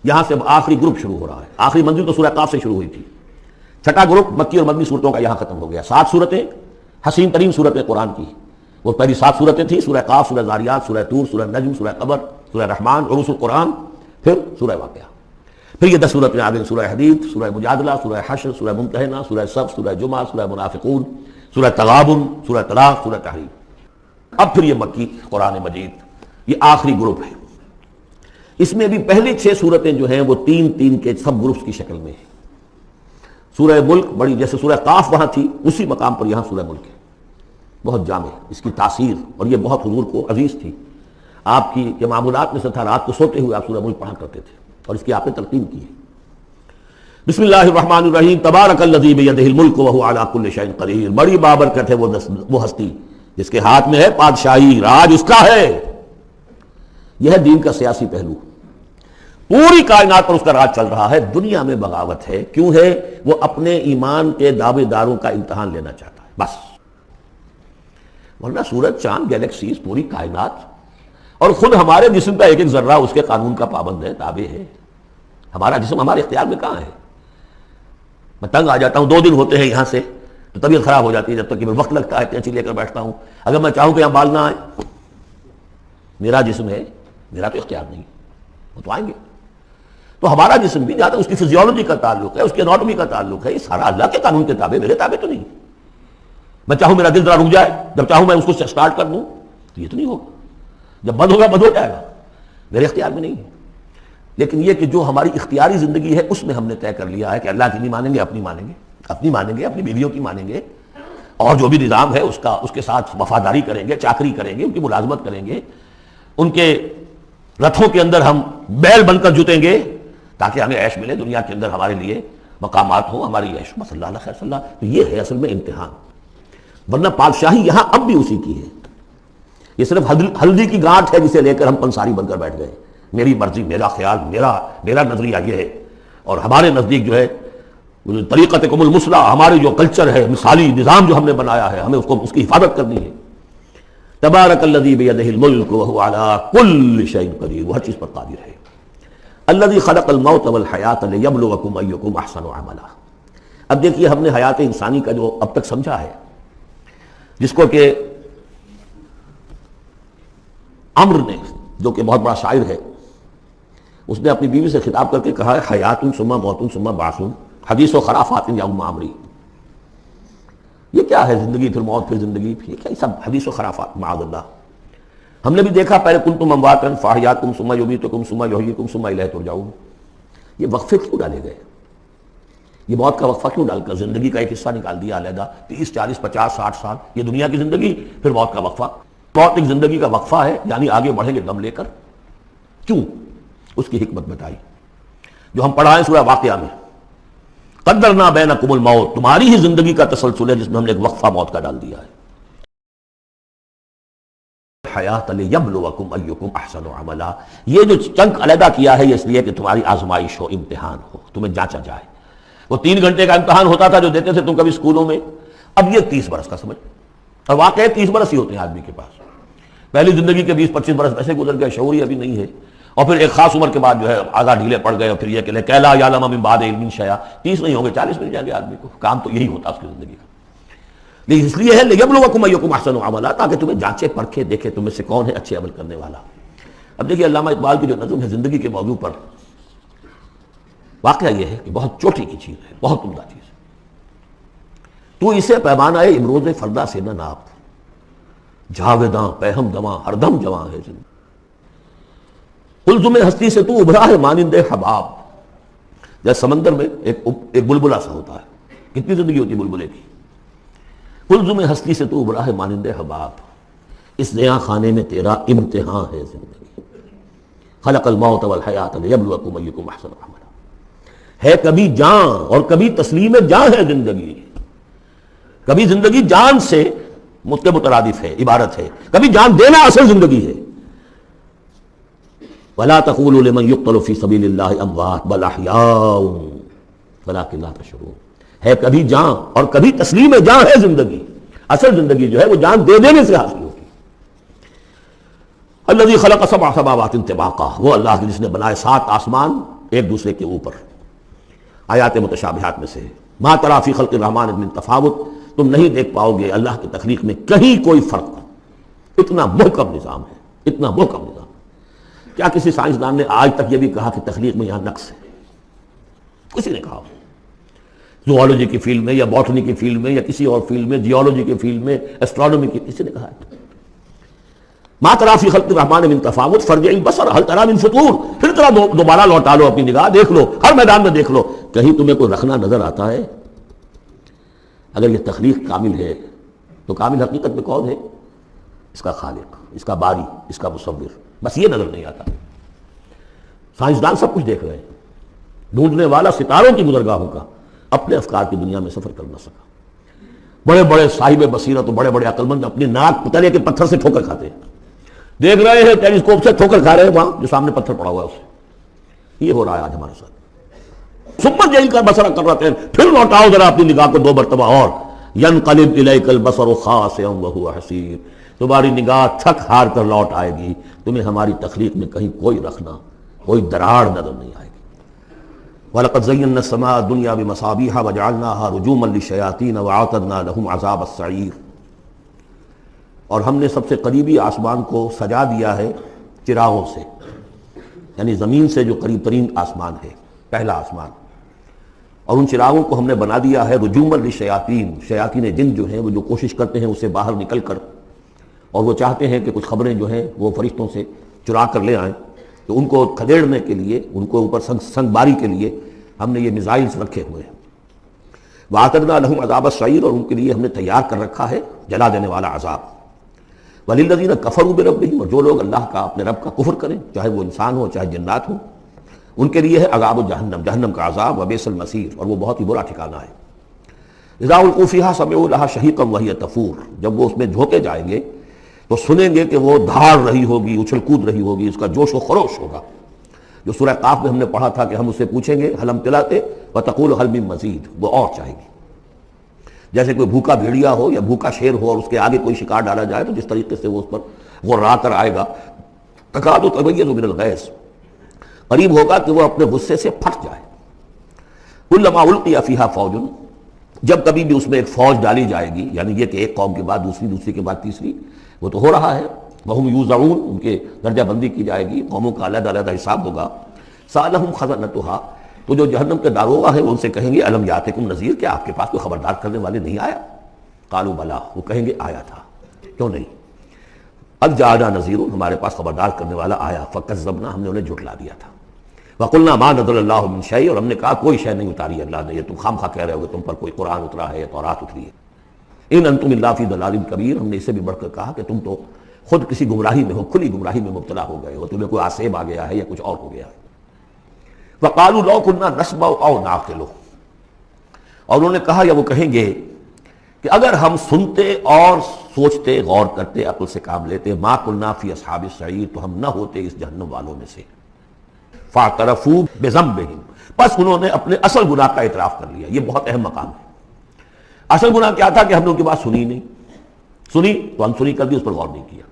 یہاں سے آخری گروپ شروع ہو رہا ہے. آخری منزل تو سورہ قاف سے شروع ہوئی تھی. چھٹا گروپ مکی اور مدنی صورتوں کا یہاں ختم ہو گیا. 7 صورتیں حسین ترین صورتیں قرآن کی. وہ پہلی 7 صورتیں تھیں: سورہ قاف، سورہ ذاریات، سورہ طور، سورہ نجم، سورہ قمر، سورہ رحمان، عروس القرآن، پھر سورہ واقعہ. پھر یہ 10 صورتیں آ گئیں: سورہ حدید، سورہ مجادلہ، سورہ حشر، سورہ ممتحنہ، سورہ صف، سورہ جمعہ، سورہ منافقون، سورہ تغابن، سورہ طلاق، سورہ تحریم. اب پھر یہ مکی قرآن مجید، یہ آخری گروپ ہے. اس میں بھی پہلی 6 صورتیں جو ہیں وہ 3 کے سب گروپس کی شکل میں ہیں. سورہ ملک بڑی، جیسے سورہ قاف وہاں تھی اسی مقام پر یہاں سورہ ملک ہے. بہت جامع اس کی تاثیر، اور یہ بہت حضور کو عزیز تھی. آپ کی یہ معمولات میں سے تھا، رات کو سوتے ہوئے آپ سورہ ملک پڑھا کرتے تھے اور اس کی آپ نے تلقین کی ہے. بسم اللہ الرحمن الرحیم. تبارک الذی بیدہ الملک وہو علی کل شیء قدیر. بڑی بابرکت ہے وہ ہستی جس کے ہاتھ میں ہے بادشاہی، راج اس کا ہے. یہ ہے دین کا سیاسی پہلو. پوری کائنات پر اس کا راج چل رہا ہے. دنیا میں بغاوت ہے. کیوں ہے؟ وہ اپنے ایمان کے دعوے داروں کا امتحان لینا چاہتا ہے بس. ورنہ سورج، چاند، گیلیکسیز، پوری کائنات اور خود ہمارے جسم کا ایک ایک ذرہ اس کے قانون کا پابند ہے، تابع ہے. ہمارا جسم ہمارے اختیار میں کہاں ہے؟ میں تنگ آ جاتا ہوں، 2 دن ہوتے ہیں یہاں سے تو طبیعت خراب ہو جاتی ہے، جب تک کہ میں وقت لگتا ہے قینچی لے کر بیٹھتا ہوں. اگر میں چاہوں کہ یہاں بال نہ آئے، میرا جسم ہے، میرا تو اختیار نہیں، وہ تو آئیں گے. تو ہمارا جسم بھی جہاں اس کی فزیولوجی کا تعلق ہے، اس کی اناٹومی کا تعلق ہے، یہ سارا اللہ کے قانون کے تابع، میرے تابع تو نہیں. میں چاہوں میرا دل ذرا رک جائے، جب چاہوں میں اس کو سٹارٹ کر دوں تو یہ تو نہیں ہوگا. جب بند ہوگا بند ہو جائے گا، میرے اختیار میں نہیں ہے. لیکن یہ کہ جو ہماری اختیاری زندگی ہے اس میں ہم نے طے کر لیا ہے کہ اللہ کی نہیں مانیں گے، اپنی مانیں گے، اپنی مانیں گے، اپنی بیویوں کی مانیں گے، اور جو بھی نظام ہے اس کے ساتھ وفاداری کریں گے، چاکری کریں گے، ان کی ملازمت کریں گے، ان کے رتھوں کے اندر ہم بیل بن کر جتیں گے تاکہ ہمیں عیش ملے، دنیا کے اندر ہمارے لیے مقامات ہوں، ہماری عیش. صلی اللہ علیہ وسلم. تو یہ ہے اصل میں امتحان. ورنہ بادشاہی یہاں اب بھی اسی کی ہے. یہ صرف ہلدی کی گانٹھ ہے جسے لے کر ہم پنساری بن کر بیٹھ گئے. میری مرضی، میرا خیال، میرا نظریہ یہ ہے. اور ہمارے نزدیک جو ہے طریقت قم المثلیٰ، ہمارے جو کلچر ہے، مثالی نظام جو ہم نے بنایا ہے، ہمیں اس کی حفاظت کرنی ہے. تبارک الذی بیدہ الملک وہو علی کل شیء قدیر. وہ ہر چیز پر قادر ہے. الذی خلق الموت والحیاۃ لیبلوکم ایکم احسن عملا. اب دیکھیے ہم نے حیات انسانی کا جو اب تک سمجھا ہے، جس کو کہ عمر نے، جو کہ بہت بڑا شاعر ہے، اس نے اپنی بیوی سے خطاب کر کے کہا ہے: حیات ثم موت ثم بعث حدیث و خرافات یا ام عمری. یہ کیا ہے؟ زندگی پھر موت پھر زندگی، یہ کیا سب حدیث و خرافات معاذ اللہ. ہم نے بھی دیکھا پہلے کنتم امواتا فاحیاکم ثم یمیتکم ثم یحییکم ثم الیہ ترجعون. یہ وقفے کیوں ڈالے گئے؟ یہ موت کا وقفہ کیوں ڈال کر زندگی کا ایک حصہ نکال دیا علیحدہ؟ 30 40 50 60 سال یہ دنیا کی زندگی، پھر موت کا وقفہ. موت ایک زندگی کا وقفہ ہے، یعنی آگے بڑھیں گے دم لے کر. کیوں؟ اس کی حکمت بتائی جو ہم پڑھا ہے سورہ واقعہ میں. قدرنا بینکم الموت، تمہاری ہی زندگی کا تسلسل ہے جس میں ہم نے ایک وقفہ موت کا ڈال دیا ہے. حیات لیبلوکم ایکم احسن عملا. یہ جو چنک علیحدہ کیا ہے یہ اس لیے کہ تمہاری آزمائش ہو، امتحان ہو، تمہیں جانچا جائے. وہ 3 گھنٹے کا امتحان ہوتا تھا جو دیتے تھے تم کبھی اسکولوں میں، اب یہ 30 برس کا سمجھ. اور واقعی 30 برس ہی ہوتے ہیں آدمی کے پاس. پہلی زندگی کے 20 25 برس ویسے گزر گئے، شعور ہی ابھی نہیں ہے. اور پھر ایک خاص عمر کے بعد جو ہے آگاہ ڈھیلے پڑ گئے، اور پھر یہ کہ کیلا یعلم من بعد علم شیئا. 30 نہیں ہوں گے 40 مل جائیں گے آدمی کو. کام تو یہی ہوتا اس کی زندگی کا. لیکن اس لیے ہے لیبلوکم ایکم احسن عملا، تاکہ تمہیں جانچے پرکھے دیکھے تم میں سے کون ہے اچھے عمل کرنے والا. اب دیکھیے علامہ اقبال کی جو نظم ہے زندگی کے موضوع پر، واقعہ یہ ہے کہ بہت چوٹی کی چیز ہے، بہت عمدہ چیز ہے. تو اسے پیمانہ امروز فردا سے نہ ناپ، جاویداں پہم دواں ہر دم جواں ہے زندگی. قلزم ہستی سے تو ابھرا ہے مانند حباب. جیسے سمندر میں ایک بلبلا سا ہوتا ہے، کتنی زندگی ہوتی ہے بلبلے کی. قلزم ہستی سے تو ابھرا ہے مانند حباب، اس نیا خانے میں تیرا امتحان ہے زندگی. خلق الموت والحیات لیبلوکم ایکم احسن عملا. ہے کبھی جان اور کبھی تسلیم جان ہے زندگی. کبھی زندگی جان سے مترادف ہے، عبارت ہے، کبھی جان دینا اصل زندگی ہے. وَلَا تَقُولُوا لِمَنْ يُقْتَلُ فِي سَبِيلِ اللَّهِ أَمْوَاتٌ بَلْ أَحْيَاءٌ وَلَٰكِن لَا تَشْعُرُونَ. ہے کبھی جان اور کبھی تسلیم جان ہے زندگی. اصل زندگی جو ہے وہ جان دے دینے سے حاصل ہوتی. الذي خلق 7 سماوات طباقا، وہ اللہ جس نے بنائے 7 آسمان ایک دوسرے کے اوپر. آیات متشابہات میں سے ما تری فی خلق الرحمن من تفاوت، تم نہیں دیکھ پاؤ گے اللہ کی تخلیق میں کہیں کوئی فرق. اتنا محکم نظام ہے، اتنا محکم نظام. کیا کسی سائنسدان نے آج تک یہ بھی کہا کہ تخلیق میں یہاں نقص ہے؟ کسی نے کہا؟ زوالوجی کی فیلڈ میں یا باٹنی کی فیلڈ میں یا کسی اور فیلڈ میں، جیولوجی کی فیلڈ میں، ایسٹرونومی کی، کسی نے کہا ہے؟ ما تری فی خلق الرحمن من تفاوت فارجع البصر هل تری من فطور، پھر طرح دوبارہ لوٹا لو اپنی نگاہ، دیکھ لو، ہر میدان میں دیکھ لو، کہیں تمہیں کوئی رکھنا نظر آتا ہے؟ اگر یہ تخلیق کامل ہے تو کامل حقیقت میں کون ہے؟ اس کا خالق، اس کا باری، اس کا مصور. بس یہ نظر نہیں آتا. سائنسدان سب کچھ دیکھ رہے ہیں، ڈھونڈنے والا ستاروں کی گزرگاہوں کا اپنے افکار کی دنیا میں سفر کر نہ سکا. بڑے بڑے صاحب بصیرت اور بڑے بڑے عقل مند اپنی ناک تلے کے پتھر سے ٹھوکر کھاتے ہیں. دیکھ رہے ہیں ٹیلیسکوپ سے ٹھوکر کھا رہے ہیں وہاں جو سامنے پتھر پڑا ہوا ہے اسے. یہ ہو رہا ہے آج ہمارے ساتھ. سپر جیل کا بسرا کر رہے ہیں، پھر لوٹاؤ ذرا اپنی نگاہ کو 2 مرتبہ اور. ینقلب الیک البصر خاسئا وہو حسیر، تمہاری نگاہ تھک ہار کر لوٹ آئے گی، تمہیں ہماری تخلیق میں کہیں کوئی رکھنا، کوئی دراڑ نظر نہیں آئے گی. وَلَقَدْ زَيَّنَّا السَّمَاءَ الدُّنْيَا بِمَصَابِيحَ وَجَعَلْنَاهَا رُجُومًا لِلشَّيَاطِينَ وَأَعْتَدْنَا لَهُمْ عَذَابَ السَّعِيرِ، اور ہم نے سب سے قریبی آسمان کو سجا دیا ہے چراغوں سے، یعنی زمین سے جو قریب ترین آسمان ہے، پہلا آسمان، اور ان چراغوں کو ہم نے بنا دیا ہے رجوما للشیاطین، شیاطین جن جو ہیں وہ جو کوشش کرتے ہیں اسے باہر نکل کر، اور وہ چاہتے ہیں کہ کچھ خبریں جو ہیں وہ فرشتوں سے چرا کر لے آئیں، تو ان کو کھدیڑنے کے لیے، ان کو اوپر سنگ باری کے لیے ہم نے یہ میزائلز رکھے ہوئے ہیں. وَأَعْتَدْنَا لَهُمْ عَذَابَ السَّعِيرِ، اور ان کے لیے ہم نے تیار کر رکھا ہے جلا دینے والا عذاب. وَلِلَّذِينَ كَفَرُوا بِرَبِّهِمْ، اور جو لوگ اللہ کا، اپنے رب کا کفر کریں، چاہے وہ انسان ہو چاہے جنات ہوں، ان کے لیے ہے عذاب جہنم، جہنم کا عذاب، وبئس المصیر، اور وہ بہت ہی برا ٹھکانہ ہے. اذا القوا فیہا سمعوا لہا شہیقا وہی تفور، جب وہ اس میں جھونکے جائیں گے تو سنیں گے کہ وہ دھاڑ رہی ہوگی، اچھل کود رہی ہوگی، اس کا جوش و خروش ہوگا. جو سورہ قاف میں ہم نے پڑھا تھا کہ ہم اسے پوچھیں گے حل امتلأت وتقول حل من مزید، وہ اور چاہے گی. جیسے کوئی بھوکا بھیڑیا ہو یا بھوکا شیر ہو اور اس کے آگے کوئی شکار ڈالا جائے تو جس طریقے سے وہ اس پر غرا کر آئے گا، تکاد تمیز من الغیظ، قریب ہوگا کہ وہ اپنے غصے سے پھٹ جائے. کلما القی فیہا فوج، جب کبھی بھی اس میں ایک فوج ڈالی جائے گی، یعنی یہ کہ ایک قوم کے بعد دوسری، دوسری کے بعد تیسری، وہ تو ہو رہا ہے. وہم یوزعون، ان کے درجہ بندی کی جائے گی، قوموں کا علیحدہ علیحدہ حساب ہوگا. سألہم خزنتہا، تو جو جہنم کے داروغہ ہیں وہ ان سے کہیں گے الم یاتکم نذیر، کیا آپ کے پاس کوئی خبردار کرنے والے نہیں آیا؟ قالوا بلا، وہ کہیں گے آیا تھا، کیوں نہیں؟ قد جاءنا نذیر، ہمارے پاس خبردار کرنے والا آیا. فکذبنا، ہم نے انہیں جھٹلا دیا تھا. وقلنا ما نزل اللہ من شیء، اور ہم نے کہا کوئی شے نہیں اتاری اللہ نے، یہ تم خام خواہ کہہ رہے ہو کہ تم پر کوئی قرآن اترا ہے یا تورات اتری ہے. ان انتم الا فی ضلال کبیر، ہم نے اس سے بھی بڑھ کر کہا کہ تم تو خود کسی گمراہی میں ہو، کھلی گمراہی میں مبتلا ہو گئے ہو، تمہیں کوئی آسیب آ گیا ہے یا کچھ اور ہو گیا ہے. وقالوا لو كنا نسمع او نعقل، اور انہوں نے کہا یا وہ کہیں گے کہ اگر ہم سنتے اور سوچتے، غور کرتے، عقل سے کام لیتے، ما كنا فی اصحاب السعیر، تو ہم نہ ہوتے اس جہنم والوں میں سے. فاعترفوا بذنبهم، بس انہوں نے اپنے اصل گناہ کا اعتراف کر لیا. یہ بہت اہم مقام ہے. اصل گناہ کیا تھا کہ ہم نے ان کی بات سنی نہیں، سنی تو انسنی کر دی، اس پر غور نہیں کیا.